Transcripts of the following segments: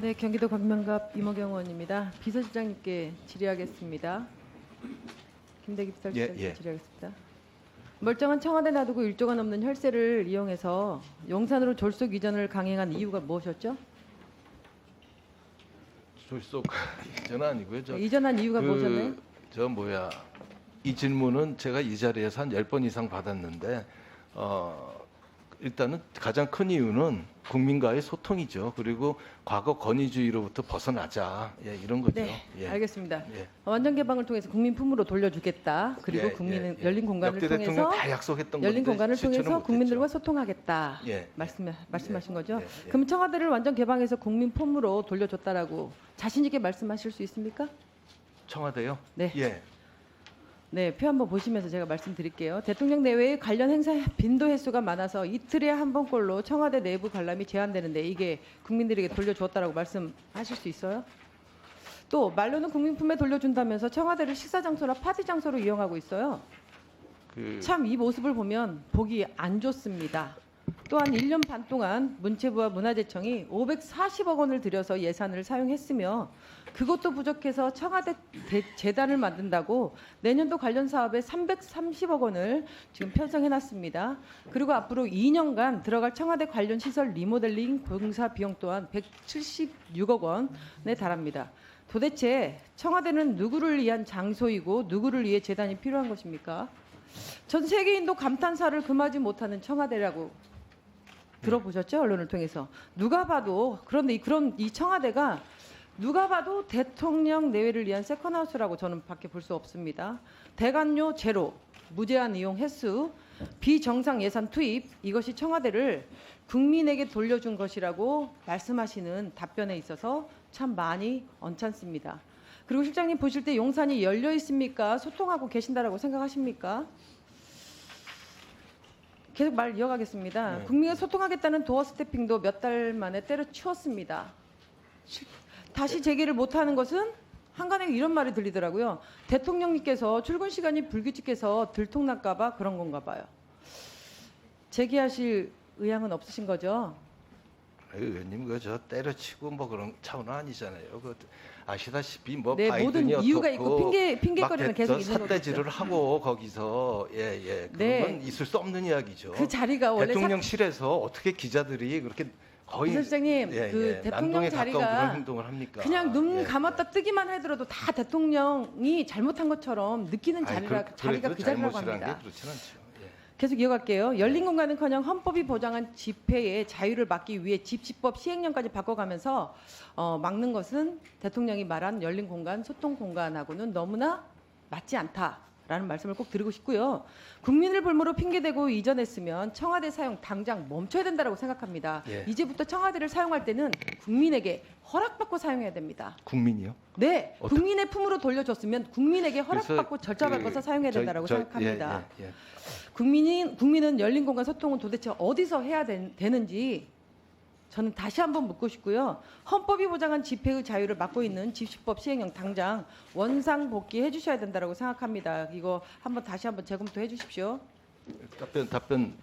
네, 경기도 광명갑 이모경 의원입니다. 비서실장님께 질의하겠습니다. 김대기 비서실장님께 예. 질의하겠습니다. 멀쩡한 청와대 놔두고 1조가 넘는 혈세를 이용해서 용산으로 졸속 이전을 강행한 이유가 무엇이었죠? 졸속 이전 아니고요. 이전한 이유가 무엇이었나요? 이 질문은 제가 이 자리에서 한 10번 이상 받았는데 일단은 가장 큰 이유는 국민과의 소통이죠. 그리고 과거 권위주의로부터 벗어나자. 이런 거죠. 네, 알겠습니다. 예. 완전 개방을 통해서 국민 품으로 돌려주겠다. 그리고 국민은 열린 공간을 역대 대통령 통해서 다 약속했던 열린 건데 공간을 실천을 통해서 못했죠. 국민들과 소통하겠다. 예. 말씀하신 거죠? 예. 그럼 청와대를 완전 개방해서 국민 품으로 돌려줬다라고 자신 있게 말씀하실 수 있습니까? 청와대요? 네. 예. 네, 표 한번 보시면서 제가 말씀드릴게요. 대통령 내외의 관련 행사 빈도 횟수가 많아서 이틀에 한 번꼴로 청와대 내부 관람이 제한되는데 이게 국민들에게 돌려주었다라고 말씀하실 수 있어요? 또 말로는 국민품에 돌려준다면서 청와대를 식사 장소나 파티 장소로 이용하고 있어요. 참 이 모습을 보면 보기 안 좋습니다. 또한 1년 반 동안 문체부와 문화재청이 540억 원을 들여서 예산을 사용했으며 그것도 부족해서 청와대 재단을 만든다고 내년도 관련 사업에 330억 원을 지금 편성해놨습니다. 그리고 앞으로 2년간 들어갈 청와대 관련 시설 리모델링 공사 비용 또한 176억 원에 달합니다. 도대체 청와대는 누구를 위한 장소이고 누구를 위해 재단이 필요한 것입니까? 전 세계인도 감탄사를 금하지 못하는 청와대라고 들어보셨죠? 언론을 통해서. 누가 봐도 그런데 이 청와대가 누가 봐도 대통령 내외를 위한 세컨하우스라고 저는 밖에 볼 수 없습니다. 대관료 제로, 무제한 이용 횟수, 비정상 예산 투입 이것이 청와대를 국민에게 돌려준 것이라고 말씀하시는 답변에 있어서 참 많이 언짢습니다. 그리고 실장님 보실 때 용산이 열려 있습니까? 소통하고 계신다라고 생각하십니까? 계속 말 이어가겠습니다. 네. 국민과 소통하겠다는 도어 스태핑도 몇 달 만에 때려치웠습니다. 다시 재개를 못하는 것은 한간에 이런 말이 들리더라고요. 대통령님께서 출근 시간이 불규칙해서 들통날까 봐 그런 건가 봐요. 재개하실 의향은 없으신 거죠? 의원님 그저 때려치고 뭐 그런 차원은 아니잖아요. 아시다시피 뭐 네, 모든 바이든이 이유가 어떻고 있고 핑계거리는 계속 있는 거죠. 삿대질을 하고 거기서 그건 네. 있을 수 없는 이야기죠. 그 자리가 원래 대통령실에서 어떻게 기자들이 그렇게 거의 비서실장님 그 대통령 난동에 가까운 그런 자리가 행동을 합니까? 그냥 눈 감았다 뜨기만 하더라도 다 대통령이 잘못한 것처럼 느끼는 자리가 그 자리라고 잘못이라는 합니다. 게 그렇진 않죠. 계속 이어갈게요. 열린 공간은커녕 헌법이 보장한 집회의 자유를 막기 위해 집시법 시행령까지 바꿔가면서 막는 것은 대통령이 말한 열린 공간, 소통 공간하고는 너무나 맞지 않다라는 말씀을 꼭 드리고 싶고요. 국민을 볼모로 핑계대고 이전했으면 청와대 사용 당장 멈춰야 된다고 생각합니다. 예. 이제부터 청와대를 사용할 때는 국민에게 허락받고 사용해야 됩니다. 국민이요? 네, 국민의 품으로 돌려줬으면 국민에게 허락받고 절차 밟아서 사용해야 된다고 생각합니다. 예. 국민은 열린 공간 소통은 도대체 어디서 해야 되는지 저는 다시 한번 묻고 싶고요. 헌법이 보장한 집회의 자유를 막고 있는 집시법 시행령 당장 원상 복귀해 주셔야 된다고 생각합니다. 이거 다시 한번 재검토해 주십시오. 답변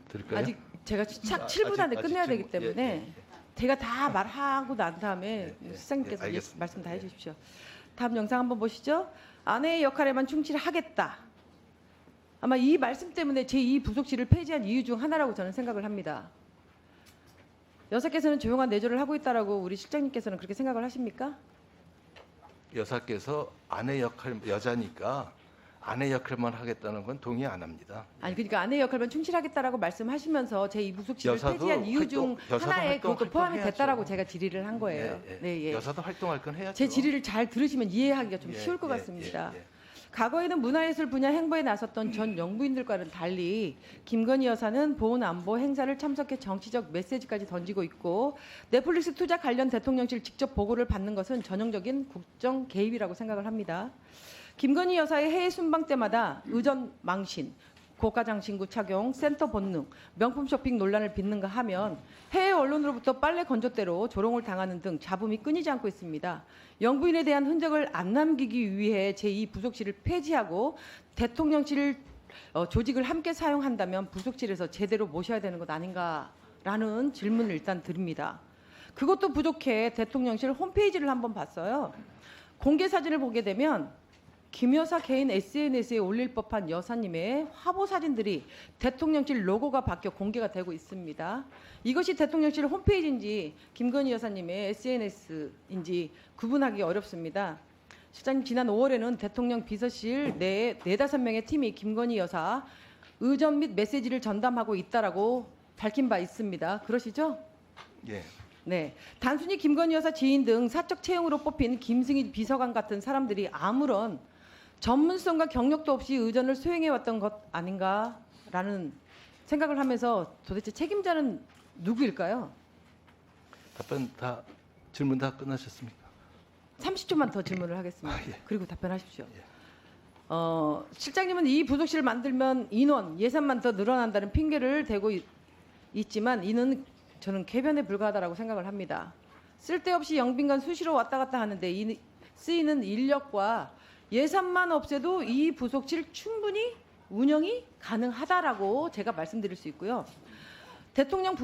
드릴까요? 아직 제가 착 7분 안에 끝내야 되기 때문에 제가 다 말하고 난 다음에 시장님께서 말씀 다 해주십시오. 다음 영상 한번 보시죠. 아내의 역할에만 충실하겠다. 아마 이 말씀 때문에 제2 부속실을 폐지한 이유 중 하나라고 저는 생각을 합니다. 여사께서는 조용한 내조를 하고 있다라고 우리 실장님께서는 그렇게 생각을 하십니까? 여사께서 아내 역할 여자니까 아내 역할만 하겠다는 건 동의 안 합니다. 아니 그러니까 아내 역할만 충실하겠다라고 말씀하시면서 제2 부속실을 폐지한 이유 중 하나에 그것도 포함이 됐다라고 제가 질의를 한 거예요. 네, 여사도 활동할 건 해야죠. 제 질의를 잘 들으시면 이해하기가 좀 쉬울 것 같습니다. 과거에는 문화예술 분야 행보에 나섰던 전 영부인들과는 달리 김건희 여사는 보훈 안보 행사를 참석해 정치적 메시지까지 던지고 있고 넷플릭스 투자 관련 대통령실 직접 보고를 받는 것은 전형적인 국정 개입이라고 생각을 합니다. 김건희 여사의 해외 순방 때마다 의전 망신, 고가장 신구 착용, 센터 본능, 명품 쇼핑 논란을 빚는가 하면 해외 언론으로부터 빨래 건조대로 조롱을 당하는 등 잡음이 끊이지 않고 있습니다. 영부인에 대한 흔적을 안 남기기 위해 제2 부속실을 폐지하고 대통령실 조직을 함께 사용한다면 부속실에서 제대로 모셔야 되는 것 아닌가라는 질문을 일단 드립니다. 그것도 부족해 대통령실 홈페이지를 한번 봤어요. 공개 사진을 보게 되면 김 여사 개인 SNS에 올릴 법한 여사님의 화보 사진들이 대통령실 로고가 바뀌어 공개가 되고 있습니다. 이것이 대통령실 홈페이지인지 김건희 여사님의 SNS인지 구분하기 어렵습니다. 실장님, 지난 5월에는 대통령 비서실 내에 4-5명의 팀이 김건희 여사 의전 및 메시지를 전담하고 있다라고 밝힌 바 있습니다. 그러시죠? 예. 네, 단순히 김건희 여사 지인 등 사적 채용으로 뽑힌 김승희 비서관 같은 사람들이 아무런 전문성과 경력도 없이 의전을 수행해왔던 것 아닌가라는 생각을 하면서 도대체 책임자는 누구일까요? 질문 다 끝나셨습니까? 30초만 더 질문을 하겠습니다. 예. 그리고 답변하십시오. 예. 실장님은 이 부속실을 만들면 인원, 예산만 더 늘어난다는 핑계를 대고 있지만 이는 저는 궤변에 불과하다고 생각을 합니다. 쓸데없이 영빈관 수시로 왔다 갔다 하는데 쓰이는 인력과 예산만 없애도 이 부속실 충분히 운영이 가능하다라고 제가 말씀드릴 수 있고요. 대통령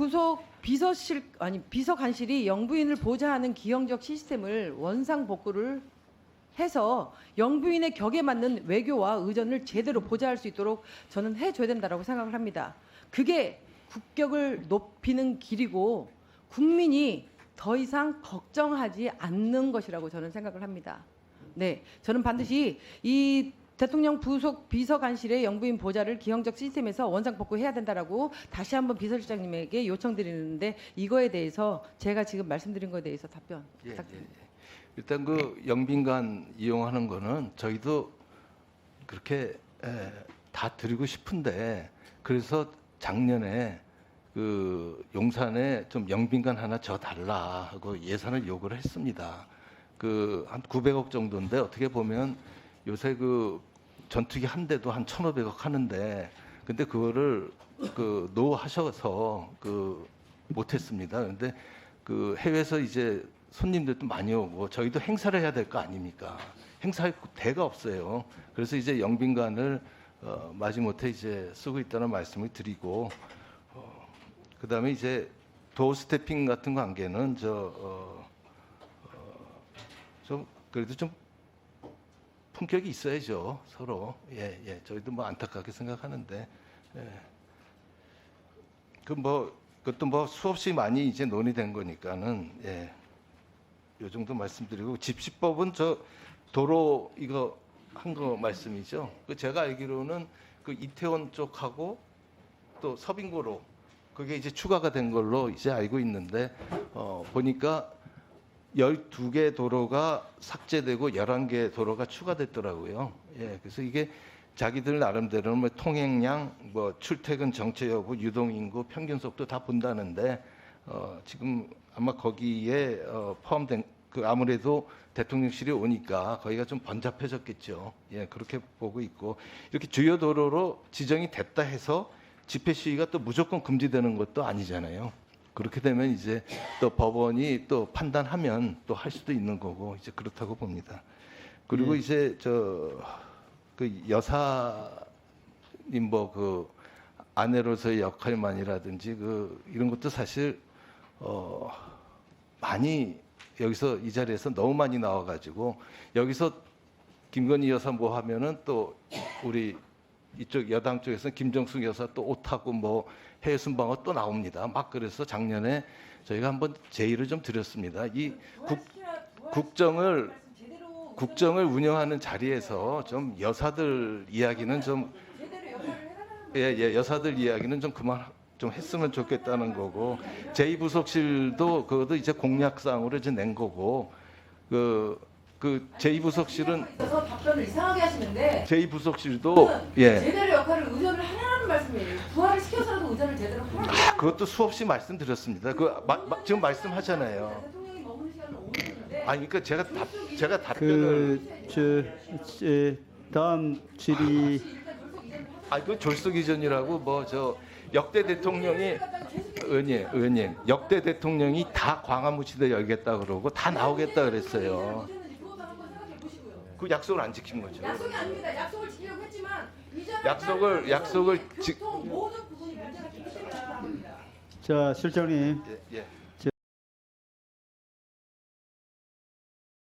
비서관실이 영부인을 보좌하는 기형적 시스템을 원상복구를 해서 영부인의 격에 맞는 외교와 의전을 제대로 보좌할 수 있도록 저는 해줘야 된다고 생각을 합니다. 그게 국격을 높이는 길이고 국민이 더 이상 걱정하지 않는 것이라고 저는 생각을 합니다. 네, 저는 반드시 이 대통령 부속 비서관실의 영부인 보좌를 기형적 시스템에서 원상복구해야 된다라고 다시 한번 비서실장님에게 요청드리는데 이거에 대해서 제가 지금 말씀드린 거에 대해서 답변 부탁드립니다. 일단 그 영빈관 이용하는 거는 저희도 그렇게 다 드리고 싶은데 그래서 작년에 그 용산에 좀 영빈관 하나 줘 달라 하고 예산을 요구를 했습니다. 그 한 900억 정도인데 어떻게 보면 요새 그 전투기 한 대도 한 1,500억 하는데 근데 그거를 그 노하셔서 그 못했습니다. 근데 그 해외에서 이제 손님들도 많이 오고 저희도 행사를 해야 될 거 아닙니까? 행사할 데가 없어요. 그래서 이제 영빈관을 마지못해 이제 쓰고 있다는 말씀을 드리고 그다음에 이제 도어 스태핑 같은 관계는 좀 그래도 좀 품격이 있어야죠 서로. 예. 저희도 뭐 안타깝게 생각하는데 그것도 뭐 수없이 많이 이제 논의된 거니까는 요 정도 말씀드리고 집시법은 저 도로 이거 한 거 말씀이죠. 그 제가 알기로는 그 이태원 쪽하고 또 서빙고로 그게 이제 추가가 된 걸로 이제 알고 있는데 보니까 12개 도로가 삭제되고 11개 도로가 추가됐더라고요. 예, 그래서 이게 자기들 나름대로는 뭐 통행량, 뭐 출퇴근 정체 여부, 유동 인구, 평균 속도 다 본다는데 지금 아마 거기에 포함된 그 아무래도 대통령실이 오니까 거기가 좀 번잡해졌겠죠. 예, 그렇게 보고 있고 이렇게 주요 도로로 지정이 됐다 해서 집회 시위가 또 무조건 금지되는 것도 아니잖아요. 그렇게 되면 이제 또 법원이 또 판단하면 또 할 수도 있는 거고 이제 그렇다고 봅니다. 그리고 이제 그 여사님 뭐 그 아내로서의 역할만이라든지 그 이런 것도 사실 많이 여기서 이 자리에서 너무 많이 나와가지고 여기서 김건희 여사 뭐 하면은 또 우리 이쪽 여당 쪽에서는 김정숙 여사 또 옷하고 뭐 해외 순방어 또 나옵니다. 막 그래서 작년에 저희가 한번 제의를 좀 드렸습니다. 이 국정을 운영하는 자리에서 좀 여사들 이야기는 좀 여사들 이야기는 좀 그만 좀 했으면 좋겠다는 거고 제2부속실도 그것도 이제 공약상으로 이제 낸 거고 그 제2부속실은 답변을 이상하게 하시는데 제2부속실도 제대로 역할을 의전을 하라는 말씀이에요. 부활을 시켜서라도 의전을 제대로 하라는 그것도 수없이 말씀드렸습니다. 지금 말씀하잖아요. 대통령이 머무는 시간을 5분인데 아니 그러니까 제가 답변을 다음 질의 그 졸속 이전이라고 뭐 저 역대 대통령이 의원님 역대 대통령이 다 광화문시대 열겠다 그러고 다 나오겠다 그랬어요. 그 약속을 안 지킨 거죠. 약속이 아닙니다. 약속을 지키려고 했지만 약속을 모든 부분이 문제가 되기 때문에 자 실장님 예.